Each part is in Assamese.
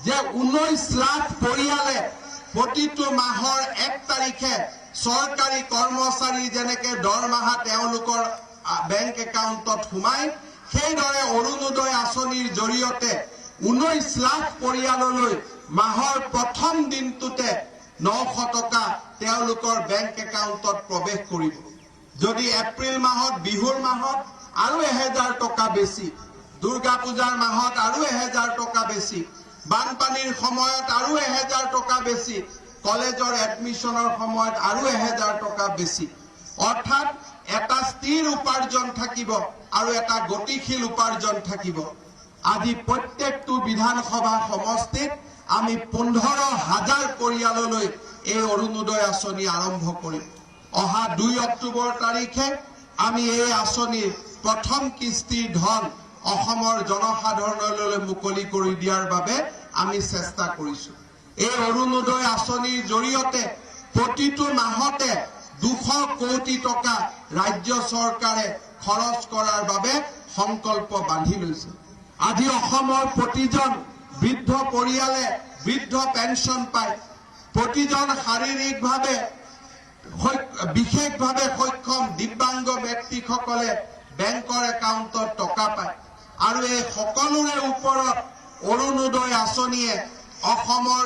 যে 19 লাখ পৰিয়ালে প্ৰতিটো মাহৰ 1 তাৰিখে চৰকাৰী কৰ্মচাৰী যেনেকে দৰমহা তেওঁলোকৰ বেংক একাউণ্টত সোমাই সেইদৰে অৰুণোদয় আঁচনিৰ জৰিয়তে 19 লাখ পৰিয়াললৈ মাহৰ প্ৰথম দিনটোতে 900 টকা তেওঁলোকৰ বেংক একাউণ্টত প্ৰৱেশ কৰিব। যদি এপ্ৰিল মাহত বিহুৰ মাহত আৰু 1000 টকা বেছি, দুৰ্গা পূজাৰ মাহত আৰু 1000 টকা বেছি, বানপানীৰ সময়ত আৰু 1000 টকা বেছি, কলেজৰ এডমিশনৰ সময়ত আৰু 1000 টকা বেছি। অৰ্থাৎ এটা স্থিৰ উপাৰ্জন থাকিব আৰু এটা গতিশীল উপাৰ্জন থাকিব। আজি প্ৰত্যেকটো বিধানসভা সমষ্টিত আমি 15,000 পৰিয়াললৈ এই অৰুণোদয় আঁচনি আৰম্ভ কৰিম। অহা 2 অক্টোবৰ তাৰিখে আমি এই আঁচনিৰ প্ৰথম কিস্তিৰ ধন অসমৰ জনসাধাৰণলৈ মুকলি কৰি দিয়াৰ বাবে আমি চেষ্টা কৰিছো। এই অৰুণোদয় আঁচনিৰ জৰিয়তে প্ৰতিটো মাহতে 200 কোটি টকা ৰাজ্য চৰকাৰে খৰচ কৰাৰ বাবে সংকল্প বান্ধি লৈছে। আজি অসমৰ প্ৰতিজন বৃদ্ধ পৰিয়ালে বৃদ্ধ পেঞ্চন পায়। প্ৰতিজন শাৰীৰিকভাৱে বিশেষভাৱে সক্ষম দিব্যাংগ ব্যক্তিসকলে বেংকৰ একাউণ্টত টকা পায় আৰু এই সকলোৰে ওপৰত অৰুণোদয় আঁচনিয়ে অসমৰ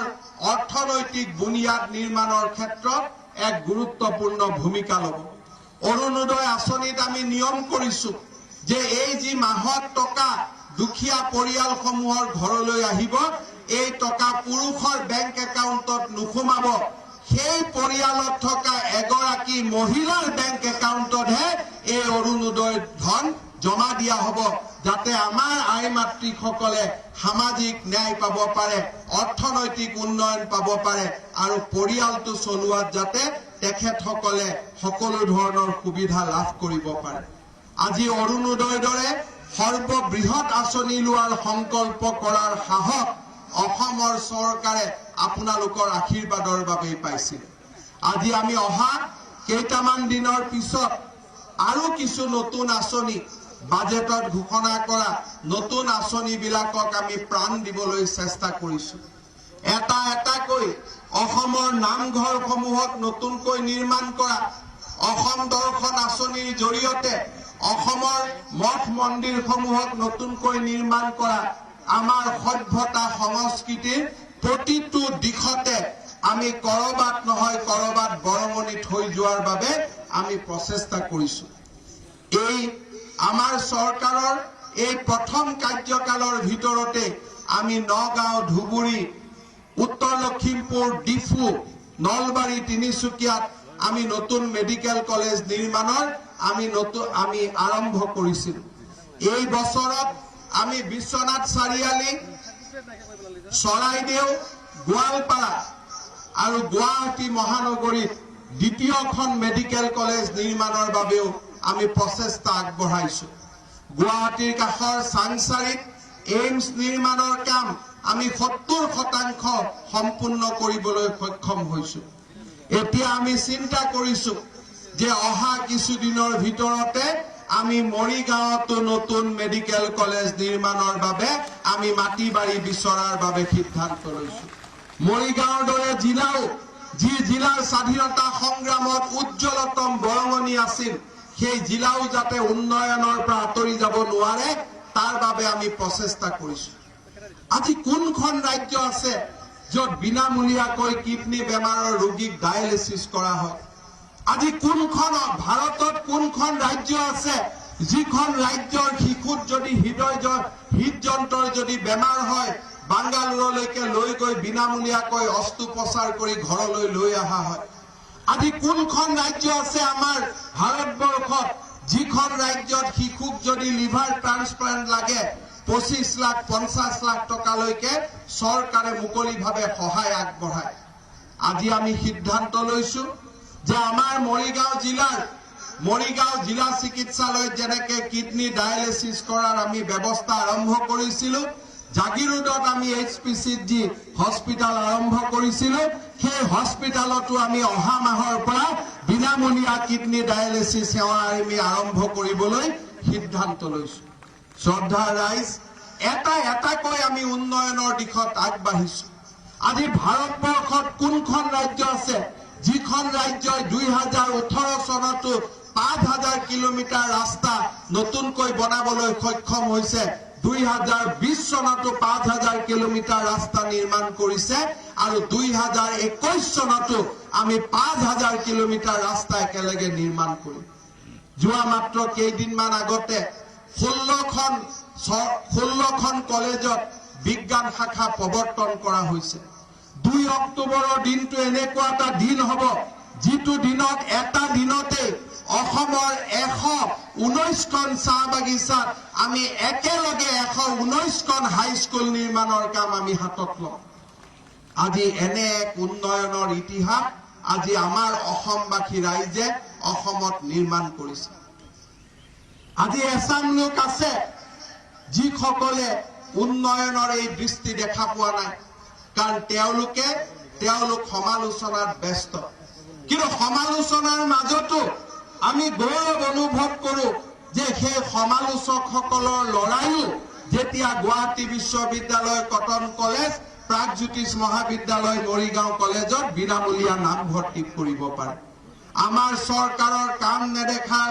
অৰ্থনৈতিক বুনিয়াদ নিৰ্মাণৰ ক্ষেত্ৰত এক গুৰুত্বপূৰ্ণ ভূমিকা ল'ব। অৰুণোদয় আঁচনিত আমি নিয়ম কৰিছো যে এই যি মাহত টকা দুখীয়া পৰিয়ালসমূহৰ ঘৰলৈ আহিব, এই টকা পুৰুষৰ বেংক একাউণ্টত নোসোমাব, সেই পৰিয়ালত থকা এগৰাকী মহিলাৰ বেংক একাউণ্টতহে এই অৰুণোদয় ধন জমা দিয়া হ'ব, যাতে আমাৰ আই মাতৃসকলে সামাজিক ন্যায় পাব পাৰে, অৰ্থনৈতিক উন্নয়ন পাব পাৰে আৰু পৰিয়ালটো চলোৱাত যাতে তেখেতসকলে সকলো ধৰণৰ সুবিধা লাভ কৰিব পাৰে। আজি অৰুণোদয়ৰ দৰে সৰ্ববৃহৎ আঁচনি লোৱাৰ সংকল্প কৰাৰ সাহস অসমৰ চৰকাৰে আপোনালোকৰ আশীৰ্বাদৰ বাবেই পাইছিল। আজি আমি অহা কেইটামান দিনৰ পিছত আৰু কিছু নতুন আঁচনি বাজেটত ঘোষণা কৰা নতুন আঁচনিবিলাকক আমি প্ৰাণ দিবলৈ চেষ্টা কৰিছো। এটা এটাকৈ অসমৰ নামঘৰসমূহক নতুনকৈ নিৰ্মাণ কৰা, অসম দৰ্শন আঁচনিৰ জৰিয়তে অসমৰ মঠ মন্দিৰসমূহক নতুনকৈ নিৰ্মাণ কৰা, আমাৰ সভ্যতা সংস্কৃতিৰ প্ৰতিটো দিশতে আমি কৰবাত নহয় কৰবাত বৰঙণি থৈ যোৱাৰ বাবে আমি প্ৰচেষ্টা কৰিছো। এই আমাৰ চৰকাৰৰ এই প্ৰথম কাৰ্যকালৰ ভিতৰতে আমি নগাঁও, ধুবুৰী, উত্তৰ লখিমপুৰ, ডিফু, নলবাৰী, তিনিচুকীয়াত আমি নতুন মেডিকেল কলেজ নিৰ্মাণৰ আমি আৰম্ভ কৰিছিলো। এই বছৰত আমি বিশ্বনাথ চাৰিআলি, চৰাইদেউ, গোৱালপাৰা আৰু গুৱাহাটী মহানগৰীত দ্বিতীয়খন মেডিকেল কলেজ নিৰ্মাণৰ বাবেও আমি প্ৰচেষ্টা আগবঢ়াইছো। গুৱাহাটীৰ কাষৰ চাংচাৰীত এইমছ নিৰ্মাণৰ কাম আমি 70% সম্পূৰ্ণ কৰিবলৈ সক্ষম হৈছো। এতিয়া আমি চিন্তা কৰিছো যে অহা কিছুদিনৰ ভিতৰতে আমি মৰিগাঁৱতো নতুন মেডিকেল কলেজ নিৰ্মাণৰ বাবে আমি মাটি বাৰী বিচৰাৰ বাবে সিদ্ধান্ত লৈছো। মৰিগাঁৱৰ দৰে জিলাও, যি জিলাৰ স্বাধীনতা সংগ্ৰামত উজ্জ্বলতম বৰঙণি আছিল, সেই জিলাও যাতে উন্নয়নৰ পৰা আঁতৰি যাব নোৱাৰে তাৰ বাবে আমি প্ৰচেষ্টা কৰিছো। আজি কোনখন ৰাজ্য আছে য'ত বিনামূলীয়াকৈ কিডনী বেমাৰৰ ৰোগীক ডায়েলিচিছ কৰা হয়? আজি কোনখন ভাৰতত কোনখন ৰাজ্য আছে যিখন ৰাজ্যৰ শিশুত যদি হৃদযন্ত্ৰৰ যদি বেমাৰ হয়, বাংগালোৰলৈকে লৈ গৈ বিনামূলীয়াকৈ অস্ত্ৰোপচাৰ কৰি ঘৰলৈ লৈ অহা হয়? আজি কোনখন ৰাজ্য আছে আমাৰ ভাৰতবৰ্ষত যিখন ৰাজ্যত শিশুক যদি লিভাৰ ট্ৰান্সপ্লান্ট লাগে 25 লাখ 50 লাখ টকালৈকে চৰকাৰে মুকলিভাৱে সহায় আগবঢ়ায়? আজি আমি সিদ্ধান্ত লৈছো যে আমাৰ মৰিগাঁও জিলা চিকিৎসালয়ত যেনেকে কিডনী ডায়েলিচিছ কৰাৰ আমি ব্যৱস্থা আৰম্ভ কৰিছিলো, জাগিৰোডত আমি HPCG হস্পিটাল আৰম্ভ কৰিছিলো, সেই হস্পিটালতো আমি অহা মাহৰ পৰা বিনামূলীয়া কিডনী ডায়েলিচিছ সেৱা আমি আৰম্ভ কৰিবলৈ সিদ্ধান্ত লৈছো। শ্ৰদ্ধাৰ ৰাইজ, এটা এটাকৈ আমি উন্নয়নৰ দিশত আগবাঢ়িছো। আজি ভাৰতবৰ্ষত কোনখন ৰাজ্য আছে যিখন ৰাজ্যই 2018 চনতো 5000 কিলোমিটাৰ ৰাস্তা নতুনকৈ বনাবলৈ সক্ষম হৈছে, 2020 চনতো 5000 কিলোমিটাৰ ৰাস্তা নিৰ্মাণ কৰিছে, আৰু 2021 চনতো আমি 5000 কিলোমিটাৰ ৰাস্তা একেলগে নিৰ্মাণ কৰিম। যোৱা মাত্ৰ কেইদিনমান আগতে 16খন কলেজত বিজ্ঞান শাখা প্ৰৱৰ্তন কৰা হৈছে। 2 অক্টোবৰৰ দিনটো এনেকুৱা এটা দিন হ'ব যিটো দিনত এটা দিনতে অসমৰ 119খন চাহ বাগিচাত আমি একেলগে 119খন হাইস্কুল নিৰ্মাণৰ কাম আমি হাতত লম। আজি এনে এক উন্নয়নৰ ইতিহাস আজি আমাৰ অসমবাসী ৰাইজে অসমত নিৰ্মাণ কৰিছে। আজি এচাম লোক আছে যিসকলে উন্নয়নৰ এই দৃষ্টি দেখা পোৱা নাই, কাৰণ তেওঁলোক সমালোচনাত ব্যস্ত। কিন্তু সমালোচনাৰ মাজতো আমি গৌৰৱ অনুভৱ কৰো যে সেই সমালোচকসকলৰ লৰাইও যেতিয়া গুৱাহাটী বিশ্ববিদ্যালয়, কটন কলেজ, প্ৰাগজ্যোতিষ মহাবিদ্যালয়, মৰিগাঁও কলেজত বিনামূলীয়া নামভৰ্তি কৰিব পাৰে। আমাৰ চৰকাৰৰ কাম নেদেখা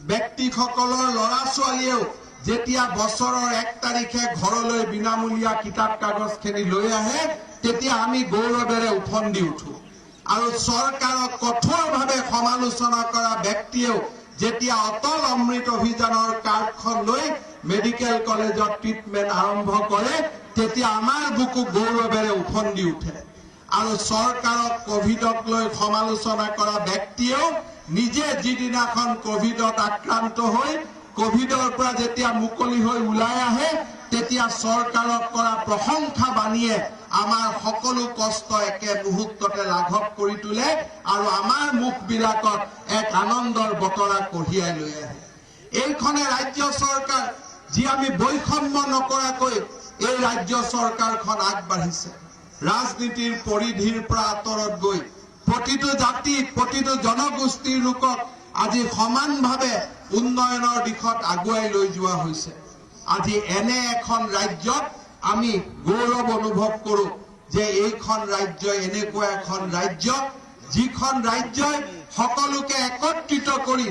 ব্যক্তিসকলৰ ল'ৰা ছোৱালীয়েও যেতিয়া বছৰৰ 1 তাৰিখে ঘৰলৈ বিনামূলীয়া কিতাপ কাগজখিনি লৈ আহে, তেতিয়া আমি গৌৰৱেৰে উফন্দি উঠো। আৰু চৰকাৰক কঠোৰভাৱে সমালোচনা কৰা ব্যক্তিয়েও যেতিয়া অটল অমৃত অভিযানৰ কাৰ্ডখন লৈ মেডিকেল কলেজত ট্ৰিটমেণ্ট আৰম্ভ কৰে, তেতিয়া আমাৰ বুকু গৌৰৱেৰে উফন্দি উঠে। আৰু চৰকাৰক কোভিডক লৈ সমালোচনা কৰা ব্যক্তিয়েও নিজে যিদিনাখন কোভিডত আক্ৰান্ত হৈ কোভিডৰ পৰা যেতিয়া মুকলি হৈ ওলাই আহে, তেতিয়া চৰকাৰক কৰা প্ৰশংসা বাণীয়ে আমাৰ সকলো কষ্ট একে মুহূৰ্ততে লাঘৱ কৰি তোলে আৰু আমাৰ মুখবিলাকত এক আনন্দৰ বতৰা কঢ়িয়াই লৈ আহে। এইখনে ৰাজ্য চৰকাৰ, যি আমি বৈষম্য নকৰাকৈ এই ৰাজ্য চৰকাৰখন আগবাঢ়িছে। ৰাজনীতিৰ পৰিধিৰ পৰা আঁতৰত গৈ প্ৰতিটো জাতি, প্ৰতিটো জনগোষ্ঠীৰ লোকক আজি সমানভাৱে উন্নয়নৰ দিশত আগুৱাই লৈ যোৱা হৈছে। আজি এনে এখন ৰাজ্যত আমি গৌৰৱ অনুভৱ কৰো যে এইখন ৰাজ্যই এনেকুৱা এখন ৰাজ্য যিখন ৰাজ্যই সকলোকে একত্ৰিত কৰি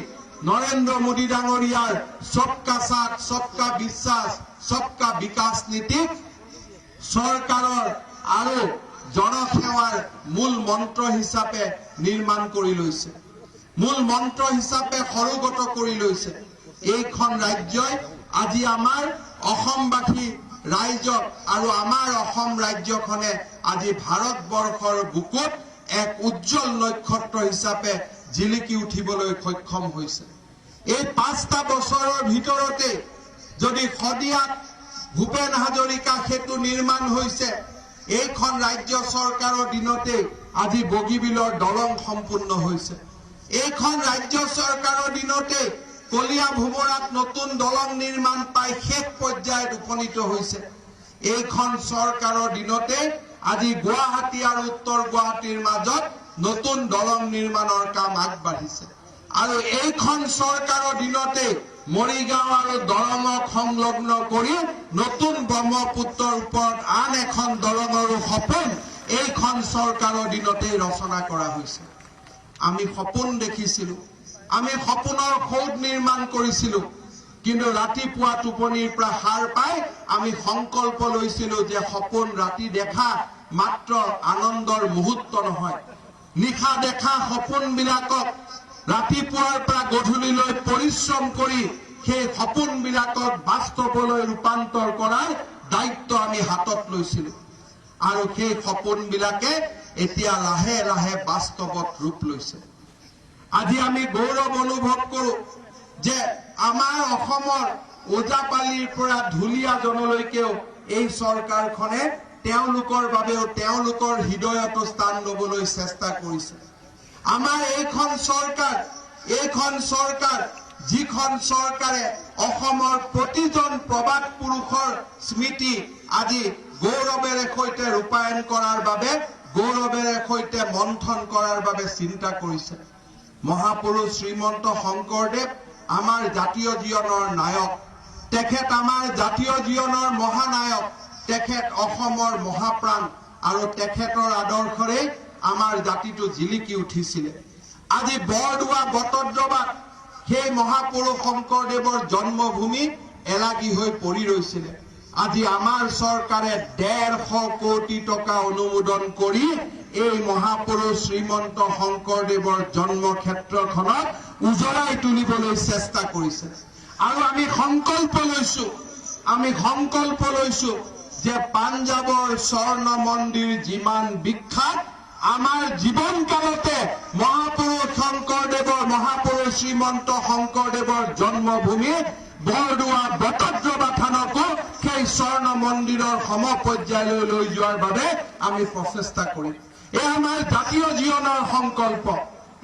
নৰেন্দ্ৰ মোদী ডাঙৰীয়াৰ সবকা সাথ, সবকা বিশ্বাস, সবকা বিকাশ নীতিক চৰকাৰৰ আৰু জনসেৱাৰ মূল মন্ত্ৰ হিচাপে নিৰ্মাণ কৰি লৈছে, মূল মন্ত্ৰ হিচাপে সৰুগত কৰি লৈছে। এইখন ৰাজ্যই আজি আমাৰ অসমবাসী ৰাইজক আৰু আমাৰ অসম ৰাজ্যখনে আজি ভাৰতবৰ্ষৰ বুকুত এক উজ্জ্বল নক্ষত্ৰ হিচাপে জিলিকি উঠিবলৈ সক্ষম হৈছে। এই 5টা বছৰৰ ভিতৰতে যদি শদিয়াত ভূপেন হাজৰিকা সেতু নিৰ্মাণ হৈছে, এইখন ৰাজ্য চৰকাৰৰ দিনতে আজি বগীবিলৰ দলং সম্পূৰ্ণ হৈছে। এইখন ৰাজ্য চৰকাৰৰ দিনতে কলিয়া ভোমৰাত নতুন দলং নিৰ্মাণ পাই শেষ পৰ্যায়ত উপনীত হৈছে। এইখন চৰকাৰৰ দিনতে আজি গুৱাহাটী আৰু উত্তৰ গুৱাহাটীৰ মাজত নতুন দলং নিৰ্মাণৰ কাম আগবাঢ়িছে। আৰু এইখন চৰকাৰৰ দিনতে মৰিগাঁও আৰু দৰঙক সংলগ্ন কৰি নতুন ব্ৰহ্মপুত্ৰৰ ওপৰত আন এখন দলঙৰো সপোন এইখন চৰকাৰৰ দিনতেই ৰচনা কৰা হৈছে। আমি সপোন দেখিছিলো, আমি সপোনৰ সৌধ নিৰ্মাণ কৰিছিলো, কিন্তু ৰাতিপুৱা টোপনিৰ পৰা সাৰ পাই আমি সংকল্প লৈছিলো যে সপোন ৰাতি দেখা মাত্ৰ আনন্দৰ মুহূৰ্ত নহয়, নিশা দেখা সপোনবিলাকক ৰাতিপুৱাৰ পৰা গধূলিলৈ পৰিশ্ৰম কৰি সেই সপোনবিলাকক বাস্তৱলৈ ৰূপান্তৰ কৰাৰ দায়িত্ব আমি হাতত লৈছিলো। আৰু সেই সপোনবিলাকে এতিয়া লাহে লাহে বাস্তৱত ৰূপ লৈছে। আজি আমি গৌৰৱ অনুভৱ কৰো যে আমাৰ অসমৰ ওজাপালিৰ পৰা ধুলিয়াজনলৈকেও এই চৰকাৰখনে তেওঁলোকৰ বাবেও তেওঁলোকৰ হৃদয়তো স্থান ল'বলৈ চেষ্টা কৰিছে। আমাৰ এইখন চৰকাৰ যিখন চৰকাৰে অসমৰ প্ৰতিজন প্ৰবাদ পুৰুষৰ স্মৃতি আজি গৌৰৱেৰে সৈতে ৰূপায়ণ কৰাৰ বাবে, গৌৰৱেৰে সৈতে মন্থন কৰাৰ বাবে চিন্তা কৰিছে। মহাপুৰুষ শ্ৰীমন্ত শংকৰদেৱ আমাৰ জাতীয় জীৱনৰ নায়ক, তেখেত আমাৰ জাতীয় জীৱনৰ মহানায়ক, তেখেত অসমৰ মহাপ্ৰাণ আৰু তেখেতৰ আদৰ্শৰে আমাৰ জাতিটো জিলিকি উঠিছিলে। আজি বৰদোৱা বটদ্ৰৱাত সেই মহাপুৰুষ শংকৰদেৱৰ জন্মভূমি এলাগী হৈ পৰি ৰৈছিলে। আজি আমাৰ চৰকাৰে 150 কোটি টকা অনুমোদন কৰি এই মহাপুৰুষ শ্ৰীমন্ত শংকৰদেৱৰ জন্মক্ষেত্ৰখনক উজলাই তুলিবলৈ চেষ্টা কৰিছে। আৰু আমি সংকল্প লৈছো যে পাঞ্জাবৰ স্বৰ্ণ মন্দিৰ যিমান বিখ্যাত, আমাৰ জীৱন কালতে মহাপুৰুষ শ্ৰীমন্ত শংকৰদেৱৰ জন্মভূমি বৰদোৱা বটদ্ৰৱা থানকো সেই স্বৰ্ণ মন্দিৰৰ সমপৰ্যায়লৈ লৈ যোৱাৰ বাবে আমি প্ৰচেষ্টা কৰিম। এয়া আমাৰ জাতীয় জীৱনৰ সংকল্প,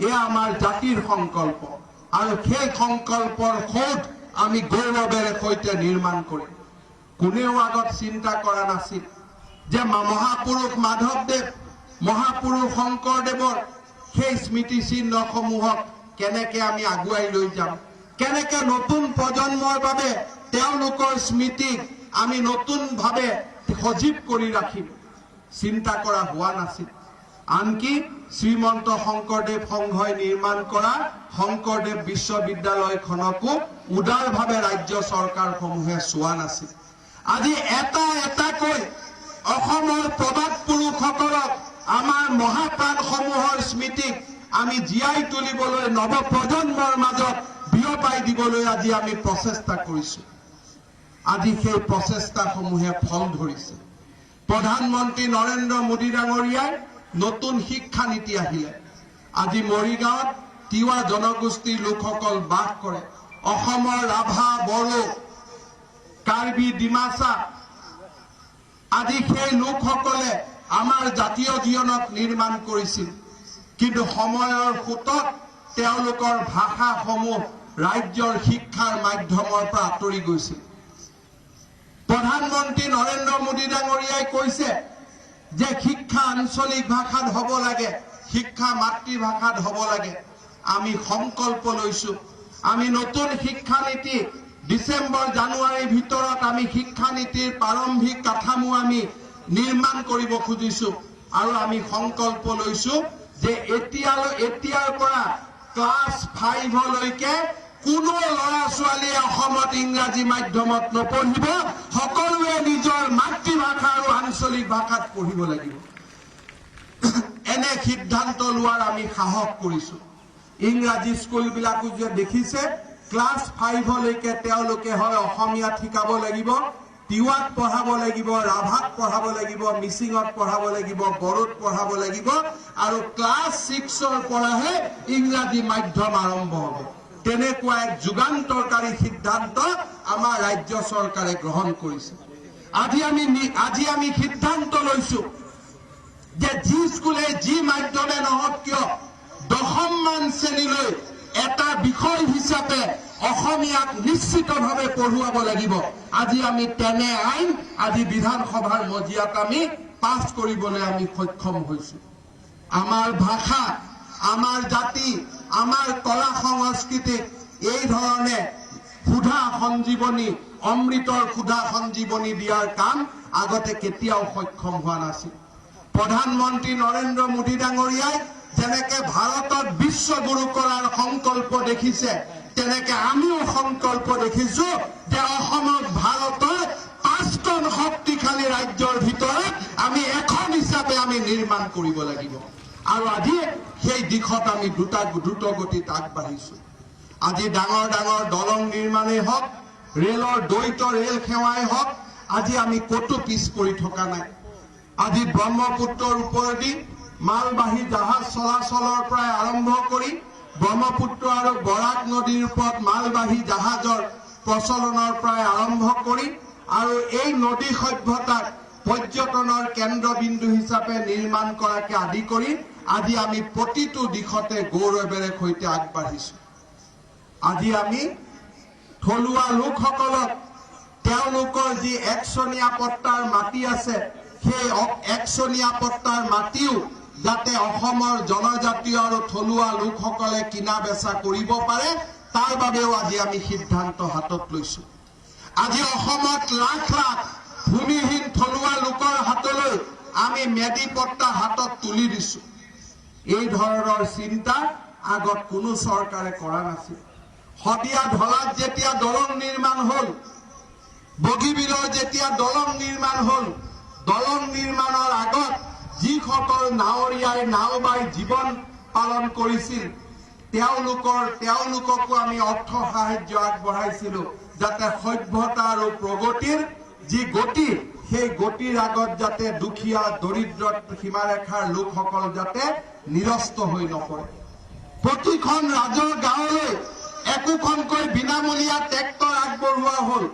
এয়া আমাৰ জাতিৰ সংকল্প, আৰু সেই সংকল্পৰ সোঁত আমি গৌৰৱেৰে সৈতে নিৰ্মাণ কৰিম। কোনেও আগত চিন্তা কৰা নাছিল যে মহাপুৰুষ মাধৱদেৱ, মহাপুৰুষ শংকৰদেৱৰ সেই স্মৃতিচিহ্নসমূহক কেনেকে আমি আগুৱাই লৈ যাম, কেনেকে নতুন প্ৰজন্মৰ বাবে তেওঁলোকৰ স্মৃতিক আমি নতুনভাৱে সজীৱ কৰি ৰাখিম, চিন্তা কৰা হোৱা নাছিল। আনকি শ্ৰীমন্ত শংকৰদেৱ সংঘই নিৰ্মাণ কৰা শংকৰদেৱ বিশ্ববিদ্যালয়খনকো উদাৰভাৱে ৰাজ্য চৰকাৰসমূহে চোৱা নাছিল। আজি এটাকৈ অসমৰ প্ৰবাদ পুৰুষসকলক, আমাৰ মহাপ্ৰাণসমূহৰ স্মৃতিক আমি জীয়াই তুলিবলৈ, নৱপ্ৰজন্মৰ মাজত বিয়পাই দিবলৈ আজি আমি প্ৰচেষ্টা কৰিছো। আজি সেই প্ৰচেষ্টাসমূহে ফল ধৰিছে। প্ৰধানমন্ত্ৰী নৰেন্দ্ৰ মোদী ডাঙৰীয়াই নতুন শিক্ষা নীতি আহিলে। আজি মৰিগাঁৱত তিৱা জনগোষ্ঠীৰ লোকসকল বাস কৰে। অসমৰ ৰাভা, বড়ো, কাৰ্বি, ডিমাচা আদি সেই লোকসকলে আমাৰ জাতীয় জীৱনক নিৰ্মাণ কৰিছিল। কিন্তু সময়ৰ সোঁতত তেওঁলোকৰ ভাষাসমূহ ৰাজ্যৰ শিক্ষাৰ মাধ্যমৰ পৰা আঁতৰি গৈছিল। প্ৰধানমন্ত্ৰী নৰেন্দ্ৰ মোদী ডাঙৰীয়াই কৈছে যে শিক্ষা আঞ্চলিক ভাষাত হ'ব লাগে, শিক্ষা মাতৃভাষাত হ'ব লাগে। আমি সংকল্প লৈছো, আমি নতুন শিক্ষা নীতি ডিচেম্বৰ জানুৱাৰীৰ ভিতৰত আমি শিক্ষা নীতিৰ প্ৰাৰম্ভিক কাঠামো আমি নিৰ্মাণ কৰিব খুজিছো। আৰু আমি সংকল্প লৈছো যে এতিয়াৰ পৰা ক্লাছ 5লৈকে কোনো ল'ৰা ছোৱালীয়ে অসমত ইংৰাজী মাধ্যমত নপঢ়িব, সকলোৱে নিজৰ মাতৃভাষা আৰু আঞ্চলিক ভাষাত পঢ়িব লাগিব। এনে সিদ্ধান্ত লোৱাৰ আমি সাহস কৰিছো। ইংৰাজী স্কুলবিলাকো যে দেখিছে, ক্লাছ 5লৈকে তেওঁলোকে হয় অসমীয়াত শিকাব লাগিব, তিৱাত পঢ়াব লাগিব, ৰাভাত পঢ়াব লাগিব, মিচিঙত পঢ়াব লাগিব, বড়োত পঢ়াব লাগিব, আৰু ক্লাছ 6ৰ পৰাহে ইংৰাজী মাধ্যম আৰম্ভ হ'ব। তেনেকুৱা এক যুগান্তৰকাৰী সিদ্ধান্ত আমাৰ ৰাজ্য চৰকাৰে গ্ৰহণ কৰিছে। আজি আমি সিদ্ধান্ত লৈছো যে যি স্কুলে যি মাধ্যমে নহওক কিয় 10মান শ্ৰেণীলৈ এটা বিষয় হিচাপে অসমীয়াক নিশ্চিতভাৱে পঢ়ুৱাব লাগিব। আজি আমি তেনে আইন আজি বিধানসভাৰ মজিয়াত আমি পাছ কৰিবলৈ আমি সক্ষম হৈছো। আমাৰ ভাষা, আমাৰ জাতি, আমাৰ কলা সংস্কৃতিক এই ধৰণে ক্ষুধা সঞ্জীৱনী, অমৃতৰ ক্ষুধা সঞ্জীৱনী দিয়াৰ কাম আগতে কেতিয়াও সক্ষম হোৱা নাছিল। প্ৰধানমন্ত্ৰী নৰেন্দ্ৰ মোদী ডাঙৰীয়াই যেনেকে ভাৰতত বিশ্বগুৰু কৰাৰ সংকল্প দেখিছে, তেনেকে আমিও সংকল্প দেখিছো যে অসমক ভাৰতৰ 5খন শক্তিশালী ৰাজ্যৰ ভিতৰত আমি এখন হিচাপে আমি নিৰ্মাণ কৰিব লাগিব। আৰু আজি সেই দিশত আমি দ্ৰুত গতিত আগবাঢ়িছো। আজি ডাঙৰ ডাঙৰ দলং নিৰ্মাণেই হওক, ৰেলৰ দ্বৈত ৰেল সেৱাই হওক, আজি আমি ক'তো পিছ পৰি থকা নাই। আজি ব্ৰহ্মপুত্ৰৰ ওপৰেদি মালবাহী জাহাজ চলাচলৰ পৰা আৰম্ভ কৰি ব্ৰহ্মপুত্ৰ আৰু বৰাক নদীৰ ওপৰত মালবাহী জাহাজৰ প্ৰচলনৰ পৰা আৰম্ভ কৰি আৰু এই নদী সভ্যতাক পৰ্যটনৰ কেন্দ্ৰবিন্দু হিচাপে নিৰ্মাণ কৰাকে আদি কৰি আজি আমি প্ৰতিটো দিশতে গৌৰৱেৰে সৈতে আগবাঢ়িছো। আজি আমি থলুৱা লোকসকলক তেওঁলোকৰ যি একচনীয়া পট্টাৰ মাটি আছে, সেই একচনীয়া পট্টাৰ মাটিও যাতে অসমৰ জনজাতীয় আৰু থলুৱা লোকসকলে কিনা বেচা কৰিব পাৰে, তাৰ বাবেও আজি আমি সিদ্ধান্ত হাতত লৈছো। আজি অসমত লাখ লাখ ভূমিহীন থলুৱা লোকৰ হাতলৈ আমি মেডি পট্টা হাতত তুলি দিছো। এই ধৰণৰ চিন্তা আগত কোনো চৰকাৰে কৰা নাছিল। হদিয়া ঢলাত যেতিয়া দলং নিৰ্মাণ হল, বগীবিলৰ যেতিয়া দলং নিৰ্মাণ হল, দলং নিৰ্মাণৰ আগত যিসকল নাৱৰীয়াই নাও বাই জীৱন পালন কৰিছিল তেওঁলোককো আমি অৰ্থ সাহায্য আগবঢ়াইছিলো, যাতে সভ্যতা আৰু প্ৰগতিৰ যি গতি, সেই গতিৰ আগত যাতে দুখীয়া দৰিদ্ৰ সীমাৰেখাৰ লোকসকল যাতে নিৰস্ত হৈ নপৰে। প্ৰতিখন ৰাজৰ গাঁৱলৈ একোখনকৈ বিনামূলীয়া ট্ৰেক্টৰ আগবঢ়োৱা হল।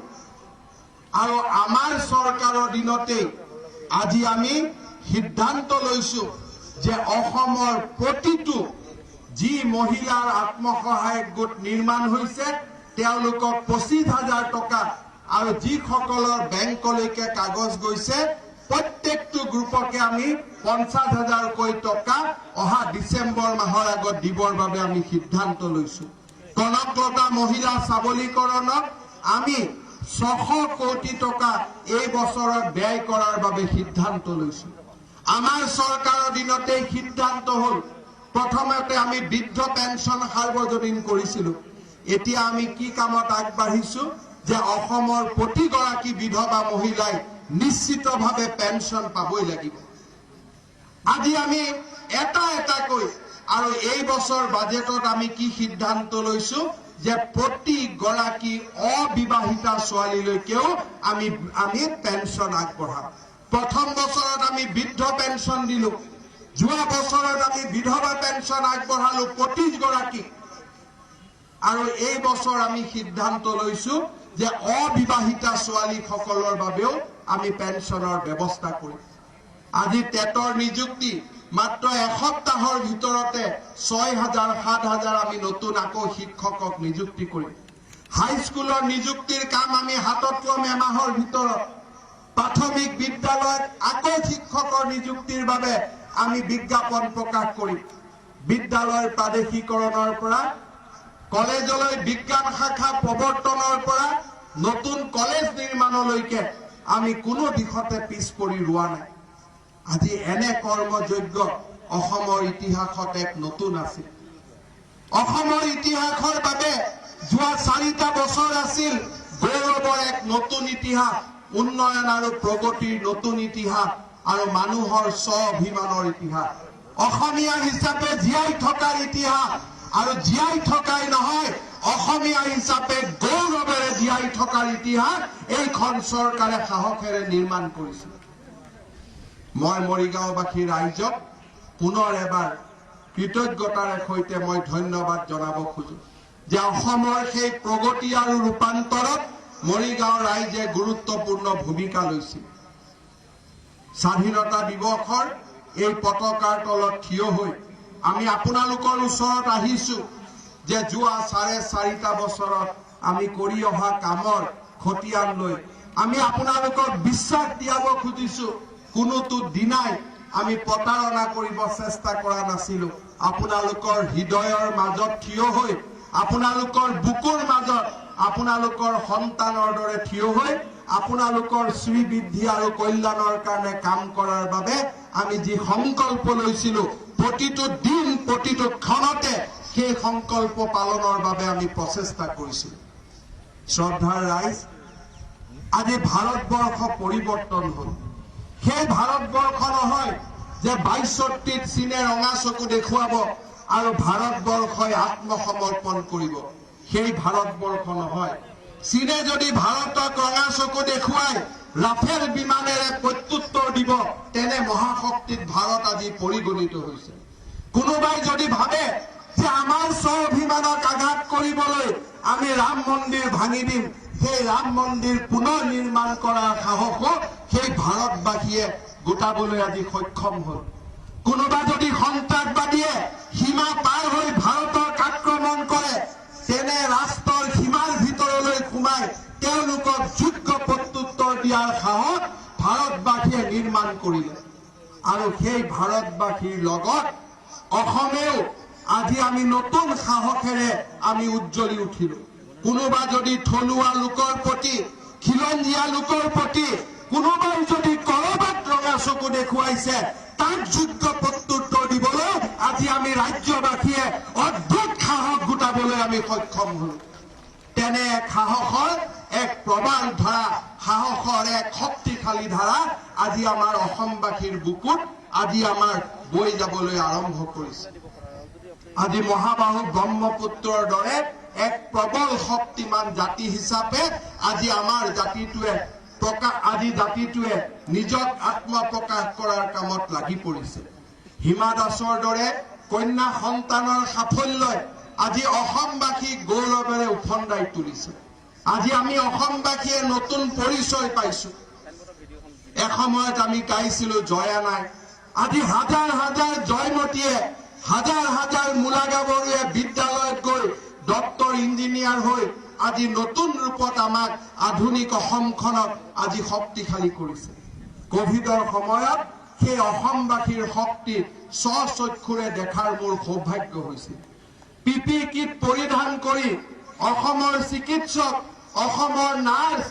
আৰু আমাৰ চৰকাৰৰ দিনতেই আজি আমি সিদ্ধান্ত লৈছো যে অসমৰ প্ৰতিটো যি মহিলাৰ আত্মসহায়ক গোট নিৰ্মাণ হৈছে তেওঁলোকক 25,000 টকা আৰু যিসকলৰ বেংকলৈকে কাগজ গৈছে প্ৰত্যেকটো গ্ৰুপকে আমি 50,000কৈ টকা অহা ডিচেম্বৰ মাহৰ আগত দিবৰ বাবে আমি সিদ্ধান্ত লৈছো। কনকলতা মহিলা সবলীকৰণত আমি 600 কোটি টকা এই বছৰত ব্যয় কৰাৰ বাবে সিদ্ধান্ত লৈছো। আমাৰ চৰকাৰৰ দিনতে সিদ্ধান্ত হল, প্ৰথমতে আমি বৃদ্ধ পেঞ্চন সাৰ্বজনীন কৰিছিলো। এতিয়া আমি কি কামত আগবাঢ়িছো যে অসমৰ প্ৰতিগৰাকী বিধৱা মহিলাই নিশ্চিতভাৱে পেঞ্চন পাবই লাগিব। আজি আমি এটাকৈ আৰু এই বছৰ বাজেটত আমি কি সিদ্ধান্ত লৈছো যে প্ৰতিগৰাকী অবিবাহিতা ছোৱালীলৈকেও আমি পেঞ্চন আগবঢ়াম। প্ৰথম বছৰত আমি বৃদ্ধ পেঞ্চন দিলো, যোৱা বছৰত আমি বিধৱা পেঞ্চন আগবঢ়ালো 25গৰাকী, আৰু এই বছৰ আমি সিদ্ধান্ত লৈছো যে অবিবাহিতা ছোৱালীসকলৰ বাবেও আমি পেঞ্চনৰ ব্যৱস্থা কৰিম। আজি টেটৰ নিযুক্তি মাত্ৰ এসপ্তাহৰ ভিতৰতে 6,000-7,000 আমি নতুন আকৌ শিক্ষকক নিযুক্তি কৰিম। হাইস্কুলৰ নিযুক্তিৰ কাম আমি হাতত ল'ম এমাহৰ ভিতৰত। প্ৰাথমিক বিদ্যালয়ত আকৌ শিক্ষকৰ নিযুক্তিৰ বাবে আমি বিজ্ঞাপন প্ৰকাশ কৰিম। বিদ্যালয়ৰ প্ৰাদেশিকৰণৰ পৰা কলেজলৈ বিজ্ঞান শাখা প্ৰৱৰ্তনৰ পৰা নতুন কলেজ নিৰ্মাণলৈকে আমি কোনো দিশতে পিছ পৰি ৰোৱা নাই। আজি এনে কৰ্মযজ্ঞ অসমৰ ইতিহাসত এক নতুন আছিল। অসমৰ ইতিহাসৰ বাবে যোৱা 4টা বছৰ আছিল গৌৰৱৰ এক নতুন ইতিহাস, উন্নয়ন আৰু প্ৰগতিৰ নতুন ইতিহাস আৰু মানুহৰ স্বাভিমানৰ ইতিহাস, অসমীয়া হিচাপে জীয়াই থকাৰ ইতিহাস। আৰু জীয়াই থকাই নহয়, অসমীয়া হিচাপে গৌৰৱেৰে জীয়াই থকাৰ ইতিহাস এইখন চৰকাৰে সাহসেৰে নিৰ্মাণ কৰিছে। মই মৰিগাঁওবাসী ৰাইজক পুনৰ এবাৰ কৃতজ্ঞতাৰে সৈতে মই ধন্যবাদ জনাব খোজো যে অসমৰ সেই প্ৰগতি আৰু ৰূপান্তৰত মৰিগাঁও ৰাইজে গুৰুত্বপূৰ্ণ ভূমিকা লৈছিল। স্বাধীনতা দিৱসৰ এই পতাকাৰ তলত থিয় হৈ আমি আপোনালোকৰ ওচৰত আহিছো যে যোৱা 4.5 বছৰত আমি কৰি অহা কামৰ খতিয়ান লৈ আমি আপোনালোকক বিশ্বাস দিয়াব খুজিছো। কোনোটো দিনাই আমি প্ৰতাৰণা কৰিব চেষ্টা কৰা নাছিলো। আপোনালোকৰ হৃদয়ৰ মাজত থিয় হৈ, আপোনালোকৰ বুকুৰ মাজত আপোনালোকৰ সন্তানৰ দৰে থিয় হৈ আপোনালোকৰ শ্ৰীবৃদ্ধি আৰু কল্যাণৰ কাৰণে কাম কৰাৰ বাবে আমি যি সংকল্প লৈছিলো, প্ৰতিটো দিন প্ৰতিটো ক্ষণতে সেই সংকল্প পালনৰ বাবে আমি প্ৰচেষ্টা কৰিছিলো। শ্ৰদ্ধাৰ ৰাইজ, আজি ভাৰতবৰ্ষ পৰিৱৰ্তন হল। সেই ভাৰতবৰ্ষ নহয় যে 22ত চীনে ৰঙা চকু দেখুৱাব আৰু ভাৰতবৰ্ষই আত্মসমৰ্পণ কৰিব। সেই ভাৰতবৰ্ষ নহয়। চীনে যদি ভাৰতক ৰঙা চকু দেখুৱাই ৰাফেল বিমানেৰে প্ৰত্যুত্তৰ দিব, তেনে মহাশক্তিত ভাৰত আজি পৰিগণিত হৈছে। কোনোবাই যদি ভাবে যে আমাৰ স্বাভিমানক আঘাত কৰিবলৈ আমি ৰাম মন্দিৰ ভাঙি দিম, সেই ৰাম মন্দিৰ পুনৰ নিৰ্মাণ কৰাৰ সাহসো সেই ভাৰতবাসীয়ে গোটাবলৈ আজি সক্ষম হল। কোনোবা যদি সন্ত্ৰাসবাদীয়ে সীমা পাৰ হৈ ভাৰতক আক্ৰমণ কৰে, তেনে ৰাষ্ট্ৰৰ সীমাৰ ভিতৰলৈ সোমাই তেওঁলোকক যোগ্য প্ৰত্যুত্তৰ দিয়াৰ সাহস ভাৰতবাসীয়ে নিৰ্মাণ কৰিলে। আৰু সেই ভাৰতবাসীৰ লগত অসমেও আজি আমি নতুন সাহসেৰে আমি উজ্জ্বলি উঠিলো। কোনোবা যদি থলুৱা লোকৰ প্ৰতি খিলঞ্জীয়া লোকৰ প্ৰতি কোনোবাই যদি কৰবাত ৰঙা চকু দেখুৱাইছে তাক যোগ্য প্ৰত্যুত্তৰ দিবলৈ আজি আমি ৰাজ্যবাসীয়ে অদ্ভুত সাহস গোটাবলৈ আমি সক্ষম হলো। তেনে এক সাহসৰ এক প্ৰবাল ধাৰা, সাহসৰ এক শক্তিশালী ধাৰা আজি আমাৰ অসমবাসীৰ বুকুত আজি আমাৰ বৈ যাবলৈ আৰম্ভ কৰিছে। আজি মহাবাহু ব্ৰহ্মপুত্ৰৰ দৰে এক প্ৰবল শক্তিমান জাতি হিচাপে আজি আমাৰ জাতিটোৱে নিজক আত্মপ্ৰকাশ কৰাৰ কামত লাগি পৰিছে। হিমা দাসৰ দৰে কন্যা সন্তানৰ সাফল্যই আজি অসমবাসীক গৌৰৱেৰে উফন্দাই তুলিছে। আজি আমি অসমবাসীয়ে নতুন পৰিচয় পাইছো। এসময়ত আমি গাইছিলো জয়া নাই। আজি হাজাৰ হাজাৰ জয়মতীয়ে হাজাৰ হাজাৰ মূলাগাভৰুৱে বিদ্যালয়ত গৈ ডক্টৰ ইঞ্জিনিয়াৰ হৈ আজি নতুন ৰূপত আমাক আধুনিক অসমখনক আজি শক্তিশালী কৰিছে। কোভিডৰ সময়ত সেই অসমবাসীৰ শক্তি স্বচক্ষুৰে দেখাৰ মোৰ সৌভাগ্য হৈছিল। পিপি কিট পৰিধান কৰি অসমৰ চিকিৎসক, অসমৰ নাৰ্ছ,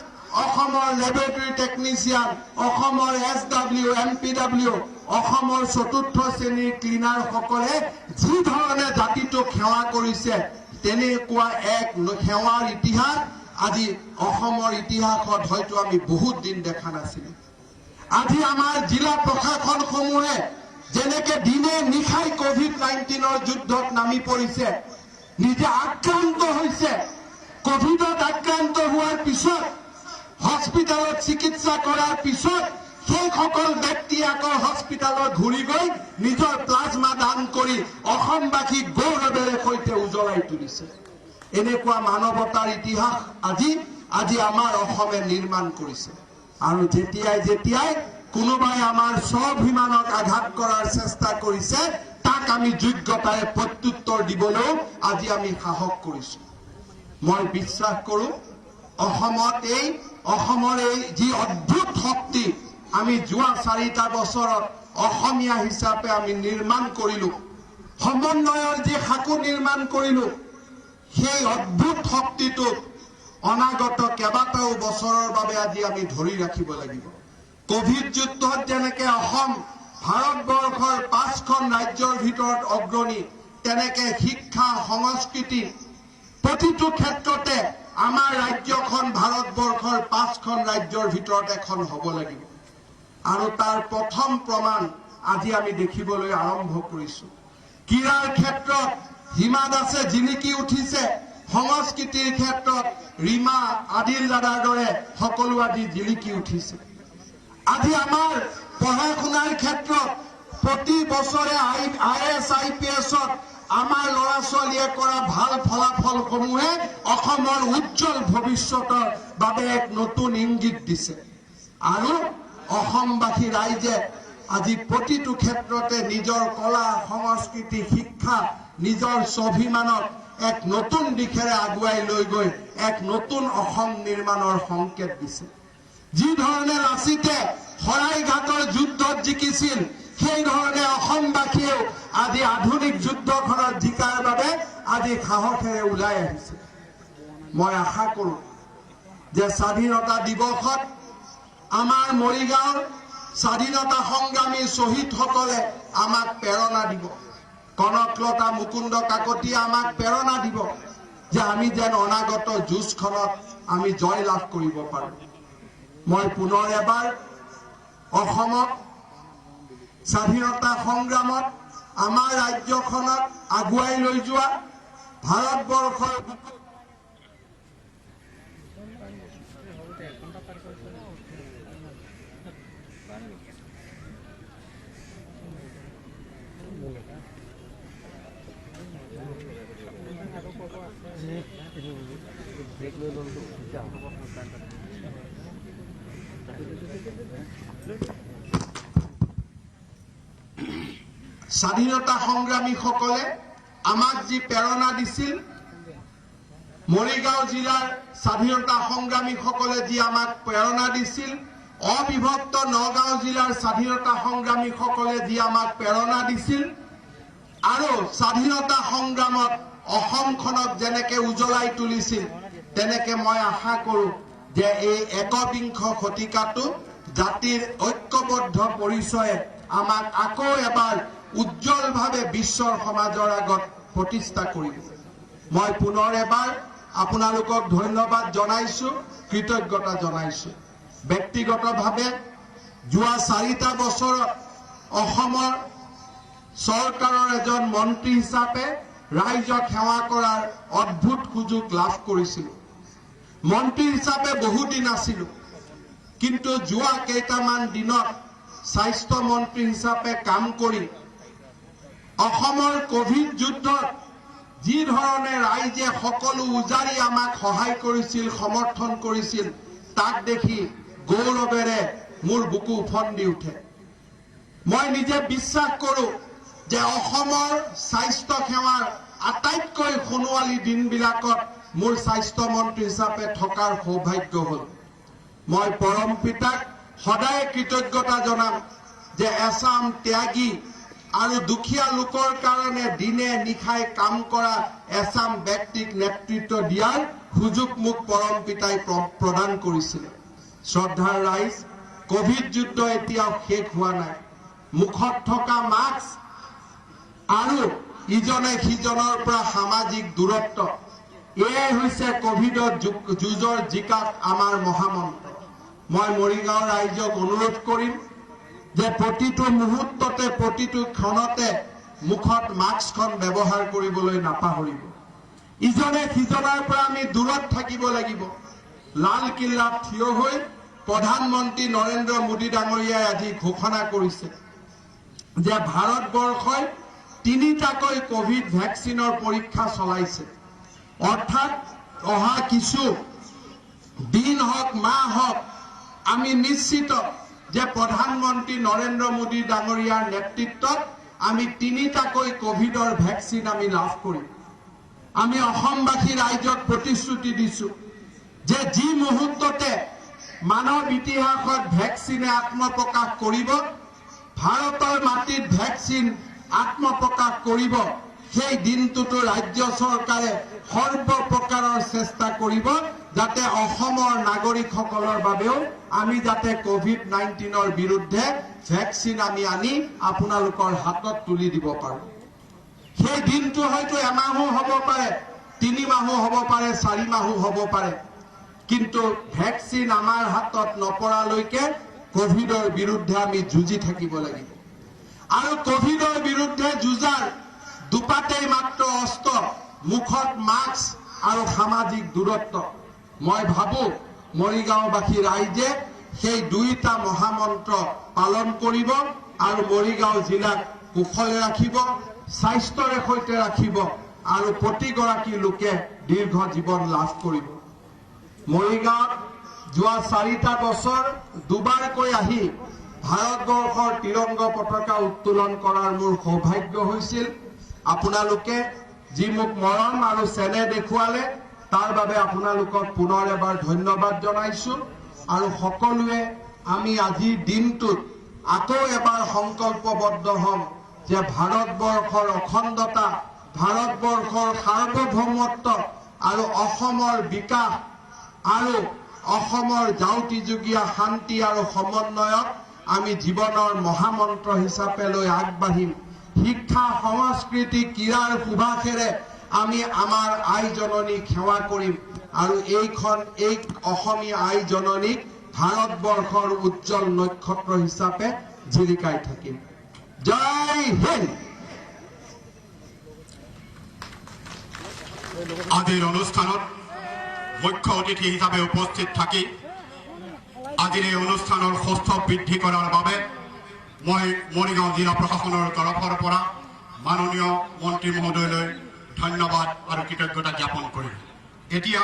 অসমৰ লেবৰেটৰী টেকনিচিয়ান, অসমৰ SW, MPW, অসমৰ চতুৰ্থ শ্ৰেণীৰ ক্লিনাৰসকলে যি ধৰণে জাতিটোক সেৱা কৰিছে তেনেকুৱা এক সেৱাৰ ইতিহাস আজি অসমৰ ইতিহাসত হয়তো আমি বহুত দিন দেখা নাছিলো। আজি আমাৰ জিলা প্ৰশাসনসমূহে যেনেকে দিনে নিশাই COVID-19ৰ যুদ্ধত নামি পৰিছে, নিজে আক্ৰান্ত হৈছে। কোভিডত আক্ৰান্ত হোৱাৰ পিছত হস্পিটালত চিকিৎসা কৰাৰ পিছত সেইসকল ব্যক্তি আকৌ হস্পিটালত ঘূৰি গৈ নিজৰ প্লাজমা দান কৰি অসমবাসীক গৌৰৱেৰে সৈতে উজ্বলাই তুলিছে। এনেকুৱা মানৱতাৰ ইতিহাস আজি আমাৰ অসমে নিৰ্মাণ কৰিছে। আৰু যেতিয়াই কোনোবাই আমাৰ স্বাভিমানক আঘাত কৰাৰ চেষ্টা কৰিছে তাক আমি যোগ্যতাৰে প্ৰত্যুত্তৰ দিবলৈও আজি আমি সাহস কৰিছো। মই বিশ্বাস কৰো অসমৰ এই যি অদ্ভুত শক্তি আমি যোৱা 4টা বছৰত অসমীয়া হিচাপে আমি নিৰ্মাণ কৰিলো, সমন্বয়ৰ যি সাঁকো নিৰ্মাণ কৰিলো, সেই অদ্ভুত শক্তিটোক অনাগত কেইবাটাও বছৰৰ বাবে আজি আমি ধৰি ৰাখিব লাগিব। কোভিড যুদ্ধত যেনেকে অসম ভাৰতবৰ্ষৰ 5খন ৰাজ্যৰ ভিতৰত অগ্ৰণী, তেনেকে শিক্ষা, সংস্কৃতি প্ৰতিটো ক্ষেত্ৰতে আমাৰ ৰাজ্যখন ভাৰতবৰ্ষৰ 5খন ৰাজ্যৰ ভিতৰত এখন হ'ব লাগিব। আৰু তাৰ প্ৰথম প্ৰমাণ আজি আমি দেখিবলৈ আৰম্ভ কৰিছো। ক্ৰীড়াৰ ক্ষেত্ৰত হিমা দাসে জিলিকি উঠিছে, সংস্কৃতিৰ ক্ষেত্ৰত ৰীমা, আদিল দাদাৰ দৰে সকলো আজি জিলিকি উঠিছে। আজি আমাৰ পঢ়া শুনাৰ ক্ষেত্ৰত প্ৰতি বছৰে IAS, IPSত আমাৰ ল'ৰা ছোৱালীয়ে কৰা ভাল ফলাফলসমূহে অসমৰ উজ্জ্বল ভৱিষ্যতৰ বাবে এক নতুন ইংগিত দিছে। আৰু অসমবাসী ৰাইজে আজি প্ৰতিটো ক্ষেত্ৰতে নিজৰ কলা, সংস্কৃতি, শিক্ষা, নিজৰ স্বাভিমানক এক নতুন দিশেৰে আগুৱাই লৈ গৈ এক নতুন অসম নিৰ্মাণৰ সংকেত দিছে। যি ধৰণে লাচিতে শৰাইঘাটৰ যুদ্ধত জিকিছিল, সেই ধৰণে অসমবাসীয়েও আজি আধুনিক যুদ্ধখনত জিকাৰ বাবে আজি সাহসেৰে ওলাই আহিছে। মই আশা কৰো যে স্বাধীনতা দিৱসত আমাৰ মৰিগাঁৱৰ স্বাধীনতা সংগ্ৰামী শ্বহীদসকলে আমাক প্ৰেৰণা দিব, কনকলতা, মুকুন্দ কাকতিয়ে আমাক প্ৰেৰণা দিব যে আমি যেন অনাগত যুঁজখনত আমি জয় লাভ কৰিব পাৰো। মই পুনৰ এবাৰ অসমক স্বাধীনতা সংগ্ৰামত আমাৰ ৰাজ্যখনক আগুৱাই লৈ যোৱা ভাৰতবৰ্ষৰ স্বাধীনতা সংগ্ৰামীসকলে আমাক যি প্ৰেৰণা দিছিল, মৰিগাঁও জিলাৰ স্বাধীনতা সংগ্ৰামীসকলে যি আমাক প্ৰেৰণা দিছিল, অবিভক্ত নগাঁও জিলাৰ স্বাধীনতা সংগ্ৰামীসকলে যি আমাক প্ৰেৰণা দিছিল, আৰু স্বাধীনতা সংগ্ৰামত অসমখনক যেনেকে উজ্বলাই তুলিছিল, তেনেকে মই আশা কৰো যে এই একবিংশ শতিকাটো জাতিৰ ঐক্যবদ্ধ পৰিচয়ে আমাক আকৌ এবাৰ উজ্জ্বলভাৱে বিশ্বৰ সমাজৰ আগত প্ৰতিষ্ঠা কৰিব। মই পুনৰ এবাৰ আপোনালোকক ধন্যবাদ জনাইছো, কৃতজ্ঞতা জনাইছো। ব্যক্তিগতভাৱে যোৱা 4টা বছৰত অসমৰ চৰকাৰৰ এজন মন্ত্ৰী হিচাপে ৰাইজক সেৱা কৰাৰ অদ্ভুত সুযোগ লাভ কৰিছিলো। মন্ত্ৰী হিচাপে বহুদিন আছিলো, কিন্তু যোৱা কেইটামান দিনত স্বাস্থ্য মন্ত্ৰী হিচাপে কাম কৰি অসমৰ কোভিড যুদ্ধত যি ধৰণে ৰাইজে সকলো উজাৰি আমাক সহায় কৰিছিল, সমৰ্থন কৰিছিল, তাক দেখি গৌৰৱেৰে মোৰ বুকু উফন্দি উঠে। মই নিজে বিশ্বাস কৰো যে অসমৰ স্বাস্থ্য সেৱাৰ আটাইতকৈ সোণোৱালী দিনবিলাকত মোৰ স্বাস্থ্য মন্ত্ৰী হিচাপে থকাৰ সৌভাগ্য হ'ল। মই পৰম পিতাক সদায় কৃতজ্ঞতা জনাম যে এছাম ত্যাগী আৰু দুখীয়া লোকৰ কাৰণে দিনে নিশাই কাম কৰা এছাম ব্যক্তিক নেতৃত্ব দিয়াৰ সুযোগ মোক পৰম পিতাই প্ৰদান কৰিছিল। শ্ৰদ্ধাৰ ৰাইজ, কোভিড যুদ্ধ এতিয়াও শেষ হোৱা নাই। মুখত থকা মাস্ক আৰু ইজনে সিজনৰ পৰা সামাজিক দূৰত্ব, এয়াই হৈছে কোভিডৰ যুঁজৰ জিকাত আমাৰ মহামন্ত্ৰ। মই মৰিগাঁও ৰাইজক অনুৰোধ কৰিম যে প্ৰতিটো মুহূৰ্ততে, প্ৰতিটো ক্ষণতে মুখত মাস্কখন ব্যৱহাৰ কৰিবলৈ নাপাহৰিব। ইজনে সিজনৰ পৰা আমি দূৰত থাকিব লাগিব। লালকিল্লাত থিয় হৈ প্ৰধানমন্ত্ৰী নৰেন্দ্ৰ মোদী ডাঙৰীয়াই আজি ঘোষণা কৰিছে যে ভাৰতবৰ্ষই 3টাকৈ কোভিড ভেকচিনৰ পৰীক্ষা চলাইছে। অৰ্থাৎ অহা কিছু দিন হওক, মাহ হওক, আমি নিশ্চিত যে প্ৰধানমন্ত্ৰী নৰেন্দ্ৰ মোদী ডাঙৰীয়াৰ নেতৃত্বত আমি 3টাকৈ কোভিডৰ ভেকচিন আমি লাভ কৰিম। আমি অসমবাসী ৰাইজক প্ৰতিশ্ৰুতি দিছো যে যি মুহূৰ্ততে মানৱ ইতিহাসত ভেকচিনে আত্মপ্ৰকাশ কৰিব, ভাৰতৰ মাটিত ভেকচিন আত্মপ্ৰকাশ কৰিব, সেই দিনটোতো ৰাজ্য চৰকাৰে সৰ্বপ্ৰকাৰৰ চেষ্টা কৰিব যাতে অসমৰ নাগৰিকসকলৰ বাবেও আমি যাতে কোভিড-19ৰ বিৰুদ্ধে ভেকচিন আমি আনি আপোনালোকৰ হাতত তুলি দিব পাৰোঁ। সেই দিনটো হয়তো এমাহো হ'ব পাৰে, 3 মাহো হ'ব পাৰে, 4 মাহো হ'ব পাৰে, কিন্তু ভেকচিন আমাৰ হাতত নপৰালৈকে কোভিডৰ বিৰুদ্ধে আমি যুঁজি থাকিব লাগিব। আৰু কোভিডৰ বিৰুদ্ধে যুঁজাৰ দুপাতেই মাত্ৰ অস্ত্ৰ, মুখত মাস্ক আৰু সামাজিক দূৰত্ব। মই ভাবো মৰিগাঁওবাসী ৰাইজে সেই 2টা মহামন্ত্ৰ পালন কৰিব আৰু মৰিগাঁও জিলাক কুশলে ৰাখিব, স্বাস্থ্যৰে সৈতে ৰাখিব আৰু প্ৰতিগৰাকী লোকে দীৰ্ঘ জীৱন লাভ কৰিব। মৰিগাঁৱত যোৱা 4টা বছৰ দুবাৰকৈ আহি ভাৰতবৰ্ষৰ তিৰংগ পতাকা উত্তোলন কৰাৰ মোৰ সৌভাগ্য হৈছিল। আপোনালোকে যি মোক মৰম আৰু চেনেহ দেখুৱালে তাৰ বাবে আপোনালোকক পুনৰ এবাৰ ধন্যবাদ জনাইছো। আৰু সকলোৱে আমি আজিৰ দিনটোত আকৌ এবাৰ সংকল্পবদ্ধ হ'ম যে ভাৰতবৰ্ষৰ অখণ্ডতা, ভাৰতবৰ্ষৰ সাৰ্বভৌমত্ব আৰু অসমৰ বিকাশ আৰু অসমৰ যাউতিযুগীয়া শান্তি আৰু সমন্বয়ক আমি জীৱনৰ মহামন্ত্ৰ হিচাপে লৈ আগবাঢ়িম। শিক্ষা, সংস্কৃতি, ক্ৰীড়াৰ সুভাষেৰে আমি আমাৰ আই জননীক সেৱা কৰিম আৰু এই অসমীয়া আই জননীক ভাৰতবৰ্ষৰ উজ্জ্বল নক্ষত্ৰ হিচাপে জিলিকাই থাকিম। জয় হিন্দ। আজিৰ অনুষ্ঠানত মুখ্য অতিথি হিচাপে উপস্থিত থাকি আজিৰ এই অনুষ্ঠানৰ সুস্থ বৃদ্ধি কৰাৰ বাবে মই মৰিগাঁও জিলা প্ৰশাসনৰ তৰফৰ পৰা মাননীয় মন্ত্ৰী মহোদয়লৈ ধন্যবাদ আৰু কৃতজ্ঞতা জ্ঞাপন কৰিম। এতিয়া